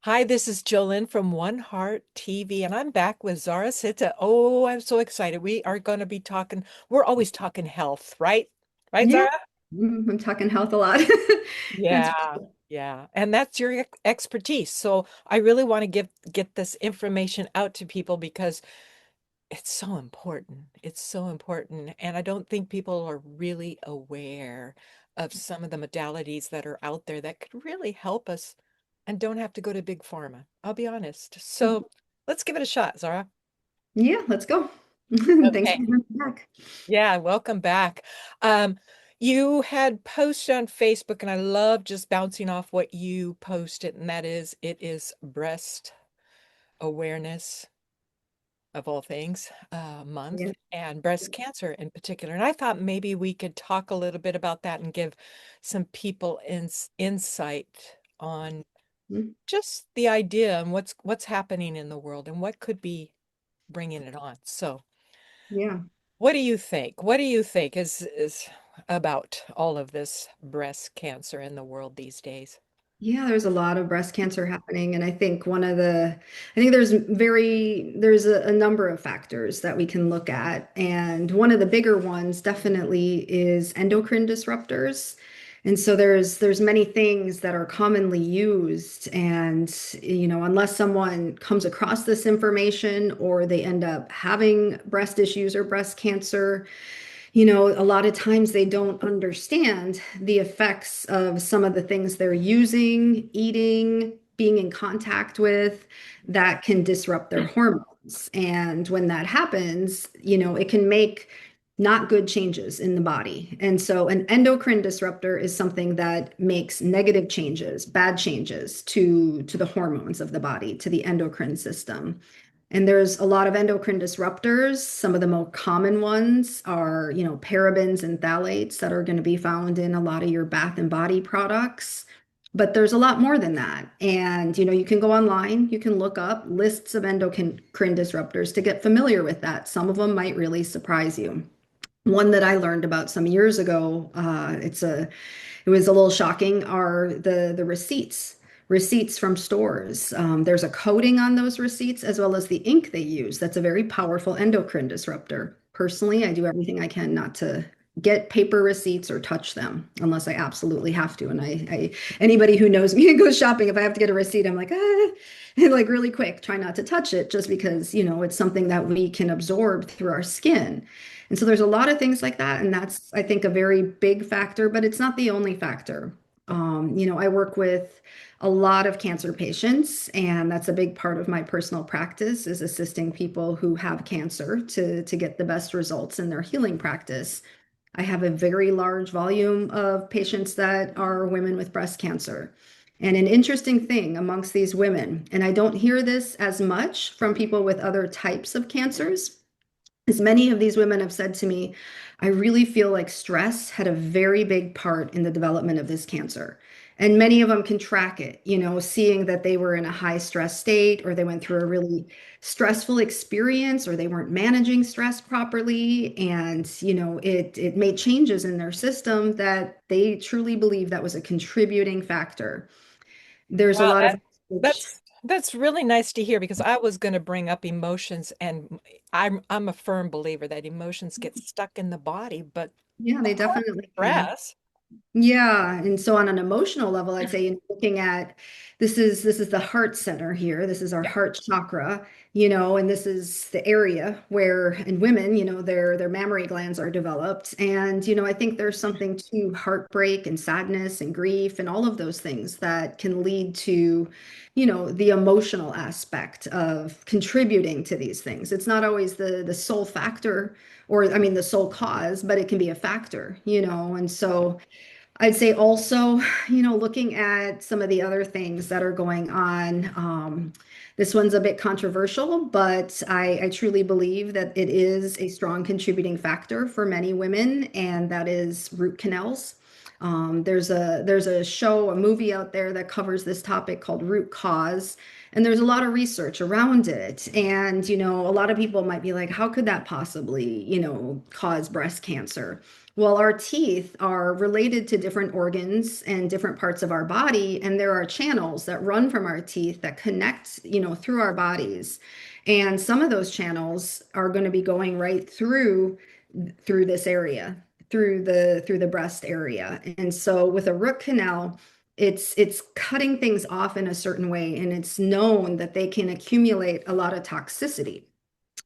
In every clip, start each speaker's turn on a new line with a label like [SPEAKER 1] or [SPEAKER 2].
[SPEAKER 1] Hi, this is Jolyn from One Heart TV, and I'm back with Zahrah Sita. Oh, I'm so excited. We are going to be talking, we're always talking health, right? Right,
[SPEAKER 2] Yeah,
[SPEAKER 1] Zahrah?
[SPEAKER 2] I'm talking health a lot. That's
[SPEAKER 1] Yeah, yeah. And that's your expertise. So I really want to get this information out to people because it's so important. It's so important. And I don't think people are really aware of some of the modalities that are out there that could really help us and don't have to go to big pharma. I'll be honest. So let's give it a shot, Zara.
[SPEAKER 2] yeah, let's go. Thanks for
[SPEAKER 1] Okay.
[SPEAKER 2] having me back.
[SPEAKER 1] Yeah, welcome back. Um, you had posted on Facebook, and I love just bouncing off what you posted, and that is it is breast awareness of all things, month
[SPEAKER 2] Yeah.
[SPEAKER 1] and breast cancer in particular. And I thought maybe we could talk a little bit about that and give some people insight on
[SPEAKER 2] Mm,
[SPEAKER 1] just the idea and what's happening in the world and what could be bringing it on. So,
[SPEAKER 2] yeah.
[SPEAKER 1] what do you think? What do you think is about all of this breast cancer in the world these days?
[SPEAKER 2] Yeah, there's a lot of breast cancer happening. And I think there's a number of factors that we can look at. And one of the bigger ones definitely is endocrine disruptors. And so there's many things that are commonly used. And, unless someone comes across this information or they end up having breast issues or breast cancer, a lot of times they don't understand the effects of some of the things they're using, eating, being in contact with that can disrupt their hormones. And when that happens, it can make not good changes in the body. And so an endocrine disruptor is something that makes negative changes, bad changes to the hormones of the body, to the endocrine system. And there's a lot of endocrine disruptors. Some of the more common ones are, parabens and phthalates that are going to be found in a lot of your bath and body products. But there's a lot more than that. And, you can go online, you can look up lists of endocrine disruptors to get familiar with that. Some of them might really surprise you. One that I learned about some years ago, it was a little shocking, are the receipts from stores. There's a coating on those receipts as well as the ink they use. That's a very powerful endocrine disruptor. Personally, I do everything I can not to get paper receipts or touch them unless I absolutely have to. And anybody who knows me and goes shopping, if I have to get a receipt, I'm like, and like really quick, try not to touch it just because, it's something that we can absorb through our skin. And so there's a lot of things like that. And that's, I think, a very big factor, but it's not the only factor. I work with a lot of cancer patients, and that's a big part of my personal practice is assisting people who have cancer to get the best results in their healing practice. I have a very large volume of patients that are women with breast cancer. And an interesting thing amongst these women, and I don't hear this as much from people with other types of cancers, as many of these women have said to me, I really feel like stress had a very big part in the development of this cancer. And many of them can track it, seeing that they were in a high stress state or they went through a really stressful experience or they weren't managing stress properly. And, it made changes in their system that they truly believe that was a contributing factor. There's a
[SPEAKER 1] Wow,
[SPEAKER 2] lot of research.
[SPEAKER 1] that's really nice to hear because I was going to bring up emotions and I'm a firm believer that emotions get stuck in the body, but
[SPEAKER 2] Yeah,
[SPEAKER 1] of
[SPEAKER 2] they
[SPEAKER 1] course
[SPEAKER 2] definitely can.
[SPEAKER 1] stress.
[SPEAKER 2] Yeah, and so on an emotional level, I'd say looking at this is the heart center here. This is our
[SPEAKER 1] Yeah.
[SPEAKER 2] heart chakra, and this is the area where in women, their mammary glands are developed. And I think there's something to heartbreak and sadness and grief and all of those things that can lead to, the emotional aspect of contributing to these things. It's not always the sole factor or I mean the sole cause, but it can be a factor, and so I'd say also, looking at some of the other things that are going on. This one's a bit controversial, but I truly believe that it is a strong contributing factor for many women, and that is root canals. There's a show, a movie out there that covers this topic called Root Cause, and there's a lot of research around it. And a lot of people might be like, how could that possibly, cause breast cancer? Well, our teeth are related to different organs and different parts of our body, and there are channels that run from our teeth that connect, through our bodies. And some of those channels are going to be going right through this area, through the breast area. And so with a root canal, it's cutting things off in a certain way, and it's known that they can accumulate a lot of toxicity.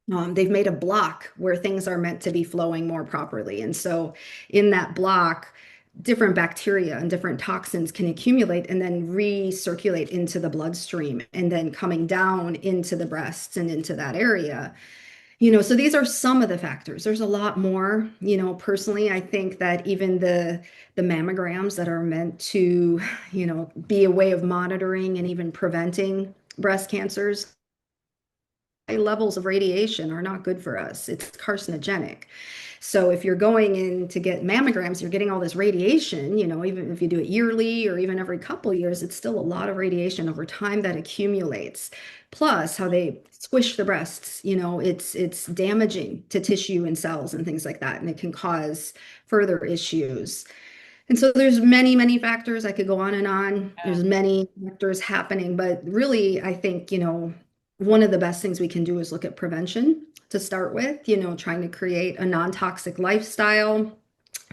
[SPEAKER 2] They've made a block where things are meant to be flowing more properly. And so in that block, different bacteria and different toxins can accumulate and then recirculate into the bloodstream and then coming down into the breasts and into that area. So these are some of the factors. There's a lot more. Personally, I think that even the mammograms that are meant to, be a way of monitoring and even preventing breast cancers, high levels of radiation are not good for us. It's carcinogenic. So if you're going in to get mammograms, you're getting all this radiation, even if you do it yearly or even every couple years, it's still a lot of radiation over time that accumulates. Plus how they squish the breasts, it's damaging to tissue and cells and things like that, and it can cause further issues. And so there's many, many factors. I could go on and on.
[SPEAKER 1] Yeah.
[SPEAKER 2] There's many factors happening, but really, I think, one of the best things we can do is look at prevention to start with, trying to create a non-toxic lifestyle,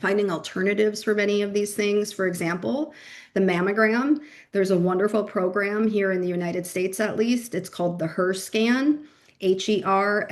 [SPEAKER 2] finding alternatives for many of these things. For example, the mammogram, there's a wonderful program here in the United States, at least. It's called the HERSCAN, HERSCAN.com.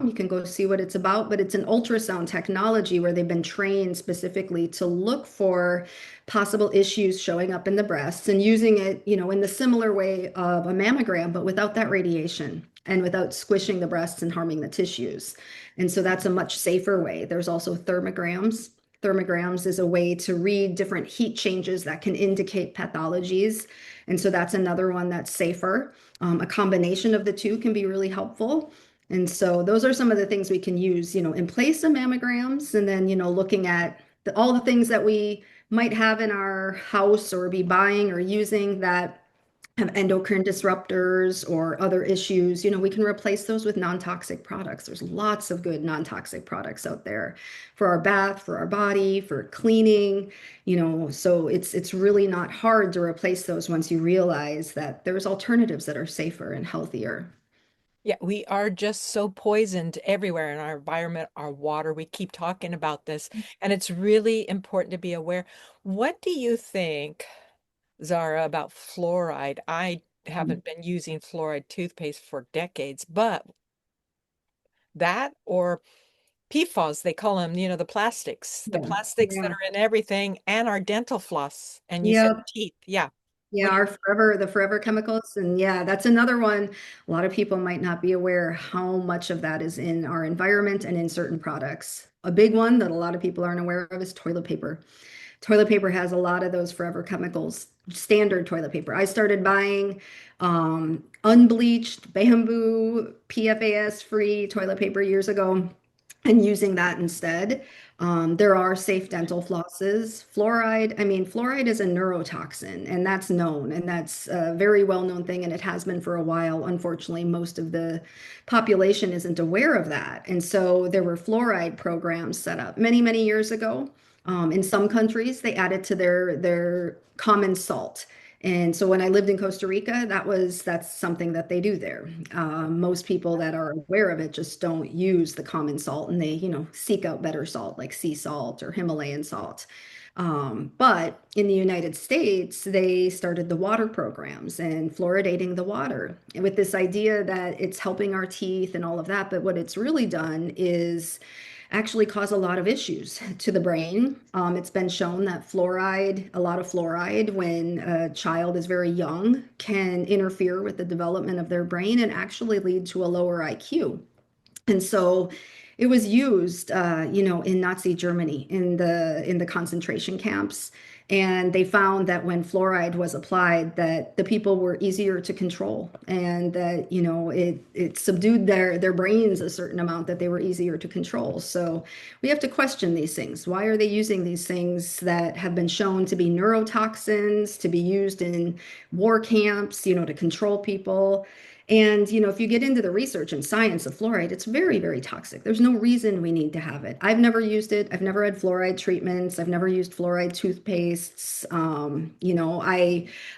[SPEAKER 2] You can go see what it's about, but it's an ultrasound technology where they've been trained specifically to look for possible issues showing up in the breasts and using it, in the similar way of a mammogram, but without that radiation and without squishing the breasts and harming the tissues. And so that's a much safer way. There's also thermograms. Thermograms is a way to read different heat changes that can indicate pathologies. And so that's another one that's safer. A combination of the two can be really helpful. And so those are some of the things we can use, in place of mammograms. And then, looking at all the things that we might have in our house or be buying or using that have endocrine disruptors or other issues, we can replace those with non-toxic products. There's lots of good non-toxic products out there for our bath, for our body, for cleaning, so it's really not hard to replace those once you realize that there's alternatives that are safer and healthier.
[SPEAKER 1] Yeah, we are just so poisoned everywhere in our environment, our water. We keep talking about this, and it's really important to be aware. What do you think, Zara, about fluoride? I haven't been using fluoride toothpaste for decades, but that or PFAS, they call them, the
[SPEAKER 2] Yeah.
[SPEAKER 1] plastics that
[SPEAKER 2] Yeah.
[SPEAKER 1] are in everything and our dental floss. And you said
[SPEAKER 2] Yep.
[SPEAKER 1] teeth. Yeah.
[SPEAKER 2] Yeah,
[SPEAKER 1] What do
[SPEAKER 2] the forever chemicals. And yeah, that's another one. A lot of people might not be aware how much of that is in our environment and in certain products. A big one that a lot of people aren't aware of is toilet paper. Toilet paper has a lot of those forever chemicals, standard toilet paper. I started buying unbleached bamboo PFAS free toilet paper years ago and using that instead. There are safe dental flosses. Fluoride is a neurotoxin, and that's known, and that's a very well-known thing, and it has been for a while. Unfortunately, most of the population isn't aware of that. And so there were fluoride programs set up many, many years ago. In some countries, they added to their common salt. And so when I lived in Costa Rica, that's something that they do there. Most people that are aware of it just don't use the common salt, and they, seek out better salt like sea salt or Himalayan salt. But in the United States, they started the water programs and fluoridating the water, and with this idea that it's helping our teeth and all of that. But what it's really done is actually cause a lot of issues to the brain. It's been shown that a lot of fluoride, when a child is very young, can interfere with the development of their brain and actually lead to a lower IQ. And so it was used, in Nazi Germany in the concentration camps. And they found that when fluoride was applied, that the people were easier to control, and that, it subdued their brains a certain amount, that they were easier to control. So we have to question these things. Why are they using these things that have been shown to be neurotoxins, to be used in war camps, to control people? And, if you get into the research and science of fluoride, it's very, very toxic. There's no reason we need to have it. I've never used it. I've never had fluoride treatments. I've never used fluoride toothpastes.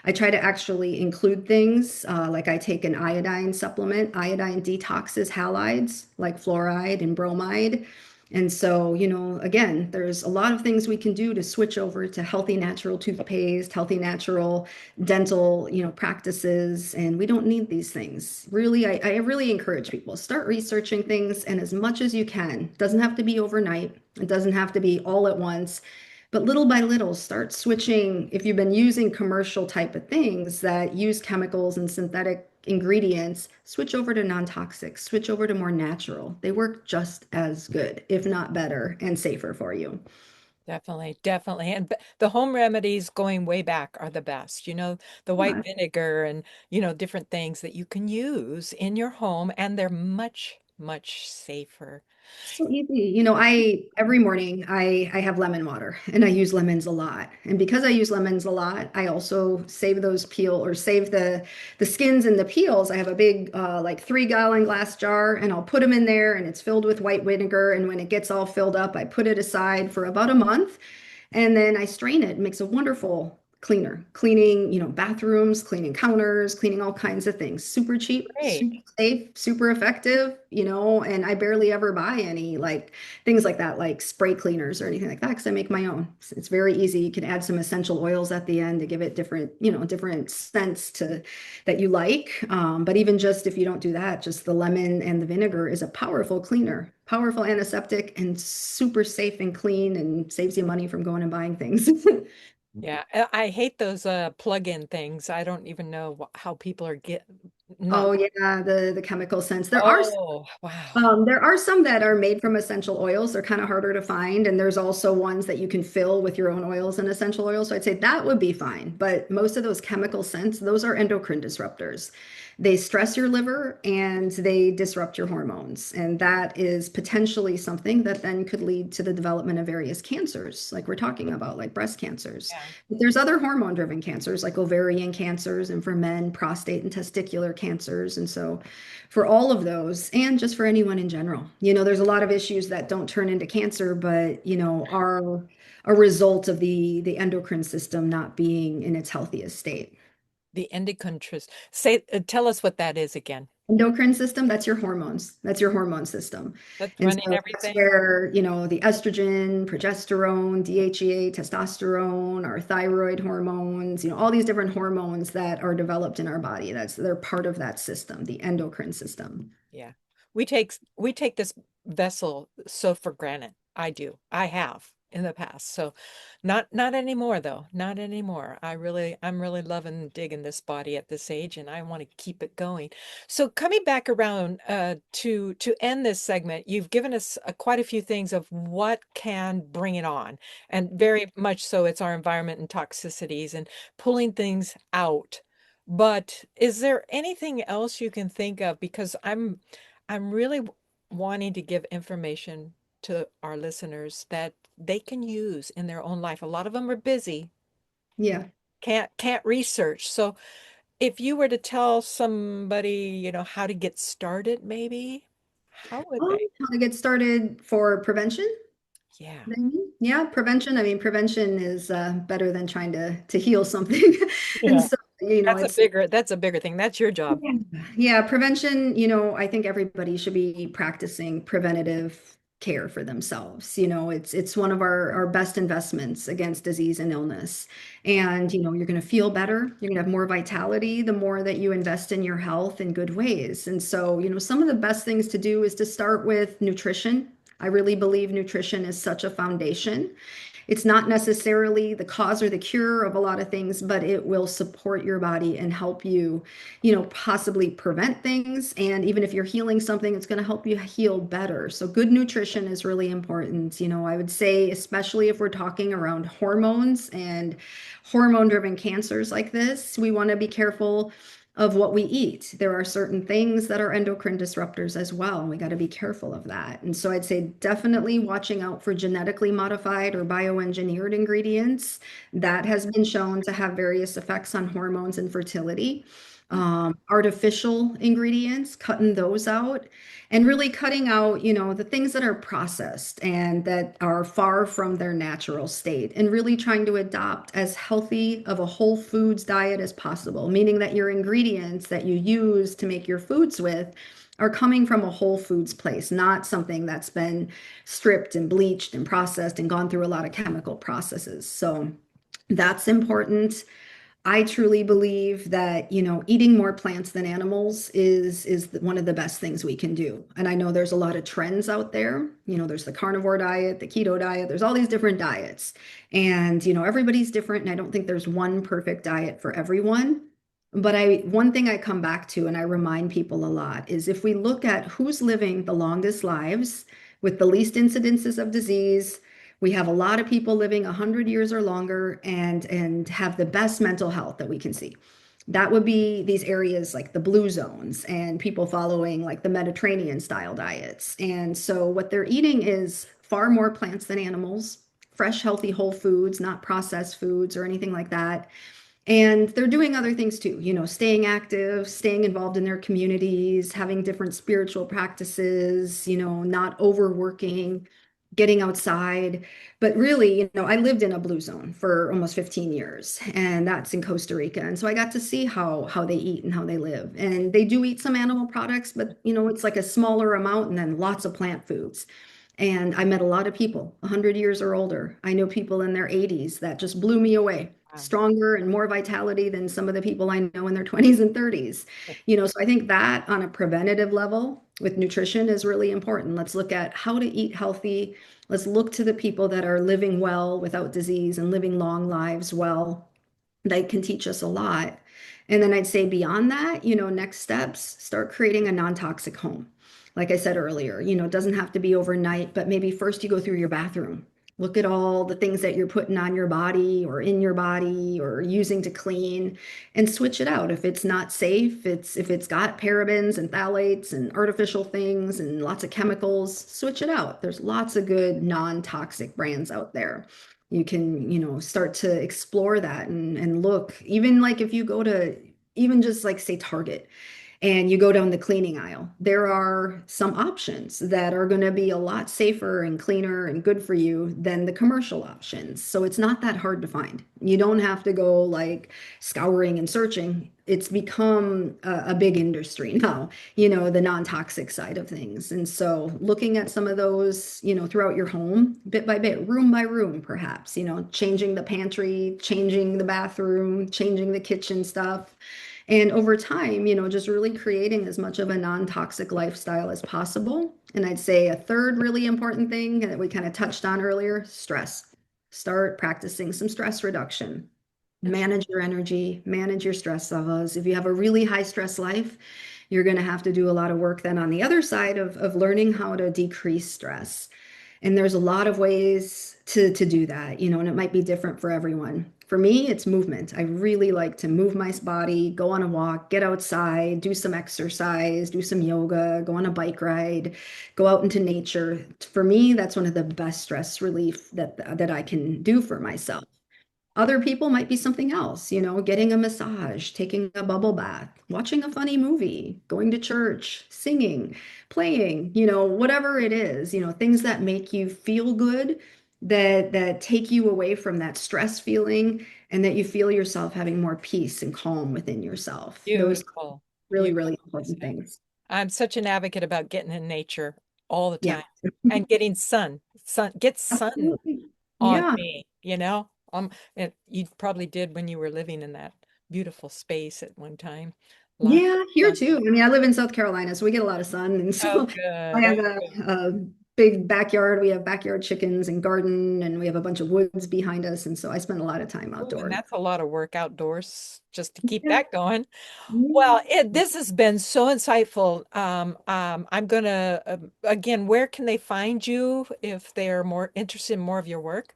[SPEAKER 2] I try to actually include things like I take an iodine supplement. Iodine detoxes halides like fluoride and bromide. And so, again, there's a lot of things we can do to switch over to healthy natural toothpaste, healthy natural dental, practices, and we don't need these things. Really, I really encourage people, start researching things, and as much as you can. It doesn't have to be overnight. It doesn't have to be all at once. But little by little, start switching. If you've been using commercial type of things that use chemicals and synthetic ingredients, switch over to non-toxic, switch over to more natural. They work just as good, if not better, and safer for you.
[SPEAKER 1] Definitely, definitely. And the home remedies going way back are the best. The white
[SPEAKER 2] Yeah.
[SPEAKER 1] vinegar and, different things that you can use in your home, and they're much, much safer.
[SPEAKER 2] So easy. I every morning I have lemon water, and I use lemons a lot. And because I use lemons a lot, I also save those or save the skins and the peels. I have a big like 3 gallon glass jar, and I'll put them in there, and it's filled with white vinegar. And when it gets all filled up, I put it aside for about a month, and then I strain it. It makes a wonderful cleaner, cleaning, bathrooms, cleaning counters, cleaning all kinds of things. Super cheap,
[SPEAKER 1] Great.
[SPEAKER 2] super safe, super effective, and I barely ever buy any like things like that, like spray cleaners or anything like that, because I make my own. It's very easy. You can add some essential oils at the end to give it different, different scents to that you like. But even just if you don't do that, just the lemon and the vinegar is a powerful cleaner, powerful antiseptic, and super safe and clean, and saves you money from going and buying things.
[SPEAKER 1] Yeah, I hate those plug-in things. I don't even know how people are get not.
[SPEAKER 2] Oh yeah, the chemical scents.
[SPEAKER 1] Oh, wow.
[SPEAKER 2] There are some that are made from essential oils. They're kind of harder to find, and there's also ones that you can fill with your own oils and essential oils. So I'd say that would be fine. But most of those chemical scents, those are endocrine disruptors. They stress your liver and they disrupt your hormones, and that is potentially something that then could lead to the development of various cancers, like we're talking about, like breast cancers.
[SPEAKER 1] Yeah.
[SPEAKER 2] But there's other hormone-driven cancers, like ovarian cancers, and for men, prostate and testicular cancers. And so for all of those, and just for anyone in general. There's a lot of issues that don't turn into cancer, but are a result of the endocrine system not being in its healthiest state.
[SPEAKER 1] The endocrine say, tell us what that is again.
[SPEAKER 2] Endocrine system, that's your hormones. That's your hormone system.
[SPEAKER 1] That's
[SPEAKER 2] And
[SPEAKER 1] running
[SPEAKER 2] so that's
[SPEAKER 1] everything.
[SPEAKER 2] where, the estrogen, progesterone, DHEA, testosterone, our thyroid hormones, all these different hormones that are developed in our body. They're part of that system, the endocrine system.
[SPEAKER 1] Yeah. We take this vessel so for granted. I do. I have in the past. So not anymore though. Not anymore. I'm really loving and digging this body at this age, and I want to keep it going. So coming back around to end this segment, you've given us quite a few things of what can bring it on. And very much so it's our environment and toxicities and pulling things out. But is there anything else you can think of? Because I'm really wanting to give information to our listeners that they can use in their own life. A lot of them are busy,
[SPEAKER 2] Yeah.
[SPEAKER 1] can't research. So if you were to tell somebody, how to get started, maybe, how would they?
[SPEAKER 2] How to get started for prevention?
[SPEAKER 1] Yeah.
[SPEAKER 2] Yeah, prevention. I mean, prevention is better than trying to heal something. And
[SPEAKER 1] Yeah.
[SPEAKER 2] so, it's
[SPEAKER 1] That's a bigger thing. That's your job.
[SPEAKER 2] yeah, yeah, prevention, I think everybody should be practicing preventative care for themselves. It's one of our best investments against disease and illness. And, you're going to feel better. You're going to have more vitality the more that you invest in your health in good ways. And so, some of the best things to do is to start with nutrition. I really believe nutrition is such a foundation. It's not necessarily the cause or the cure of a lot of things, but it will support your body and help you, possibly prevent things. And even if you're healing something, it's going to help you heal better. So good nutrition is really important. I would say, especially if we're talking around hormones and hormone-driven cancers like this, we want to be careful of what we eat. There are certain things that are endocrine disruptors as well, and we got to be careful of that. And so I'd say definitely watching out for genetically modified or bioengineered ingredients. That has been shown to have various effects on hormones and fertility. Artificial ingredients, cutting those out, and really cutting out, the things that are processed and that are far from their natural state, and really trying to adopt as healthy of a whole foods diet as possible, meaning that your ingredients that you use to make your foods with are coming from a whole foods place, not something that's been stripped and bleached and processed and gone through a lot of chemical processes. So that's important. I truly believe that, eating more plants than animals is one of the best things we can do. And I know there's a lot of trends out there. There's the carnivore diet, the keto diet, there's all these different diets. And, everybody's different, and I don't think there's one perfect diet for everyone. But one thing I come back to and I remind people a lot is, if we look at who's living the longest lives with the least incidences of disease, we have a lot of people living 100 years or longer and have the best mental health that we can see. That would be these areas like the blue zones and people following like the Mediterranean style diets. And so what they're eating is far more plants than animals, fresh, healthy, whole foods, not processed foods or anything like that. And they're doing other things too, staying active, staying involved in their communities, having different spiritual practices, not overworking, getting outside. But really, I lived in a blue zone for almost 15 years, and that's in Costa Rica. And so I got to see how they eat and how they live. And they do eat some animal products, but it's like a smaller amount and then lots of plant foods. And I met a lot of people 100 years or older. I know people in their 80s that just blew me away,
[SPEAKER 1] Wow.
[SPEAKER 2] stronger and more vitality than some of the people I know in their 20s and 30s. So I think that on a preventative level with nutrition is really important. Let's look at how to eat healthy. Let's look to the people that are living well without disease and living long lives well. They can teach us a lot. And then I'd say beyond that, next steps, start creating a non-toxic home. Like I said earlier, it doesn't have to be overnight, but maybe first you go through your bathroom. Look at all the things that you're putting on your body or in your body or using to clean, and switch it out. If it's not safe, if it's got parabens and phthalates and artificial things and lots of chemicals, switch it out. There's lots of good non-toxic brands out there. You can, start to explore that and look, even like if you go to even just like say Target and you go down the cleaning aisle, there are some options that are going to be a lot safer and cleaner and good for you than the commercial options. So it's not that hard to find. You don't have to go like scouring and searching. It's become a big industry now, the non-toxic side of things. And so looking at some of those, throughout your home, bit by bit, room by room, perhaps, changing the pantry, changing the bathroom, changing the kitchen stuff. And over time, just really creating as much of a non-toxic lifestyle as possible. And I'd say a third really important thing that we kind of touched on earlier, stress. Start practicing some stress reduction. Manage your energy, manage your stress levels. If you have a really high stress life, you're going to have to do a lot of work then on the other side of learning how to decrease stress. And there's a lot of ways to do that, and it might be different for everyone. For me, it's movement. I really like to move my body, go on a walk, get outside, do some exercise, do some yoga, go on a bike ride, go out into nature. For me, that's one of the best stress relief that I can do for myself. Other people might be something else, getting a massage, taking a bubble bath, watching a funny movie, going to church, singing, playing, whatever it is, things that make you feel good, that take you away from that stress feeling, and that you feel yourself having more peace and calm within yourself. Those are
[SPEAKER 1] Beautiful.
[SPEAKER 2] really, really
[SPEAKER 1] Beautifully
[SPEAKER 2] important
[SPEAKER 1] said.
[SPEAKER 2] things.
[SPEAKER 1] I'm such an advocate about getting in nature all the
[SPEAKER 2] Yeah,
[SPEAKER 1] time and getting sun. Get sun
[SPEAKER 2] absolutely.
[SPEAKER 1] on
[SPEAKER 2] Yeah.
[SPEAKER 1] me, you know? And you probably did when you were living in that beautiful space at one time. Lots
[SPEAKER 2] Yeah,
[SPEAKER 1] of
[SPEAKER 2] here
[SPEAKER 1] sun.
[SPEAKER 2] too. I mean, I live in South Carolina, so we get a lot of sun. And
[SPEAKER 1] Oh,
[SPEAKER 2] so I
[SPEAKER 1] good.
[SPEAKER 2] have
[SPEAKER 1] Oh,
[SPEAKER 2] a,
[SPEAKER 1] good.
[SPEAKER 2] big backyard. We have backyard chickens and garden, and we have a bunch of woods behind us. And so I spend a lot of time
[SPEAKER 1] Ooh, and
[SPEAKER 2] outdoors.
[SPEAKER 1] that's a lot of work outdoors just to keep
[SPEAKER 2] Yeah.
[SPEAKER 1] that going.
[SPEAKER 2] Yeah.
[SPEAKER 1] Well, this has been so insightful. I'm gonna, again, where can they find you if they're more interested in more of your work?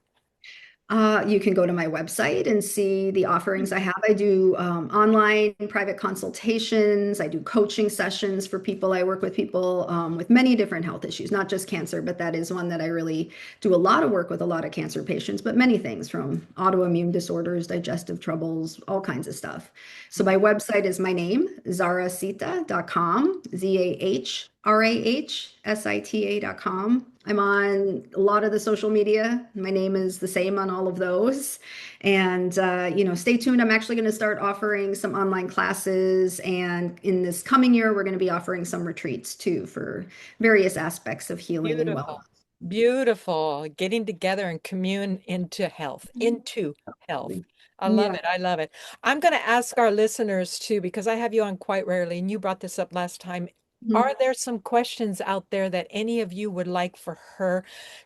[SPEAKER 2] You can go to my website and see the offerings I have. I do online private consultations. I do coaching sessions for people. I work with people with many different health issues, not just cancer, but that is one that I really do a lot of work with a lot of cancer patients, but many things from autoimmune disorders, digestive troubles, all kinds of stuff. So my website is my name, zahrahsita.com, zahrahsita.com. I'm on a lot of the social media. My name is the same on all of those. And, stay tuned. I'm actually going to start offering some online classes. And in this coming year, we're going to be offering some retreats too for various aspects of healing and
[SPEAKER 1] Beautiful.
[SPEAKER 2] wellness.
[SPEAKER 1] Beautiful. Getting together and commune into health, into health. I love
[SPEAKER 2] Yeah.
[SPEAKER 1] it. I love it. I'm going to ask our listeners too, because I have you on quite rarely, and you brought this up last time.
[SPEAKER 2] Mhm.
[SPEAKER 1] Are there some questions out there that any of you would like for her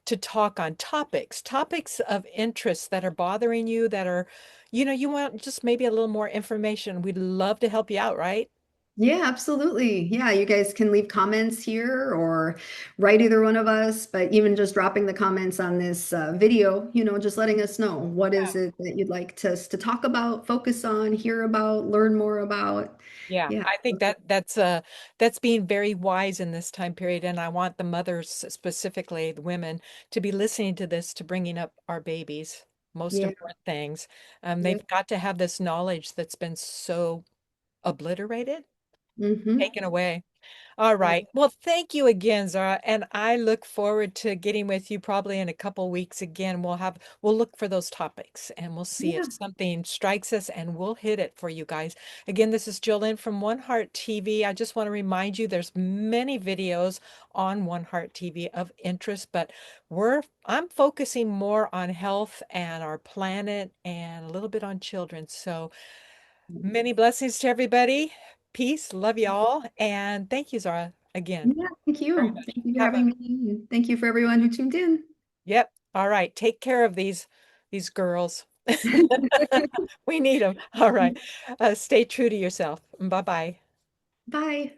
[SPEAKER 1] to talk on topics of interest that are bothering you, that are, you want just maybe a little more information? We'd love to help you out, right?
[SPEAKER 2] Yeah, absolutely. Yeah, you guys can leave comments here or write either one of us, but even just dropping the comments on this video, just letting us know what is it that you'd like us to talk about, focus on, hear about, learn more about.
[SPEAKER 1] Yeah,
[SPEAKER 2] Yeah.
[SPEAKER 1] I think that's being very wise in this time period, and I want the mothers, specifically the women, to be listening to this, to bringing up our babies. Most
[SPEAKER 2] Yeah.
[SPEAKER 1] important things.
[SPEAKER 2] Yeah.
[SPEAKER 1] They've got to have this knowledge that's been so obliterated,
[SPEAKER 2] Hmm.
[SPEAKER 1] taken away. All right. Well, thank you again, Zara. And I look forward to getting with you probably in a couple weeks again. We'll look for those topics and we'll see if
[SPEAKER 2] Yeah.
[SPEAKER 1] something strikes us and we'll hit it for you guys. Again, this is Jolynn from One Heart TV. I just want to remind you there's many videos on One Heart TV of interest, but I'm focusing more on health and our planet and a little bit on children. So many blessings to everybody. Peace. Love you all. And thank you, Zara, again,
[SPEAKER 2] Yeah. Thank
[SPEAKER 1] very
[SPEAKER 2] you.
[SPEAKER 1] much.
[SPEAKER 2] Thank you for having me. And thank you for everyone who tuned in.
[SPEAKER 1] Yep. All right. Take care of these girls. We need them. All right. Stay true to yourself. Bye-bye.
[SPEAKER 2] Bye.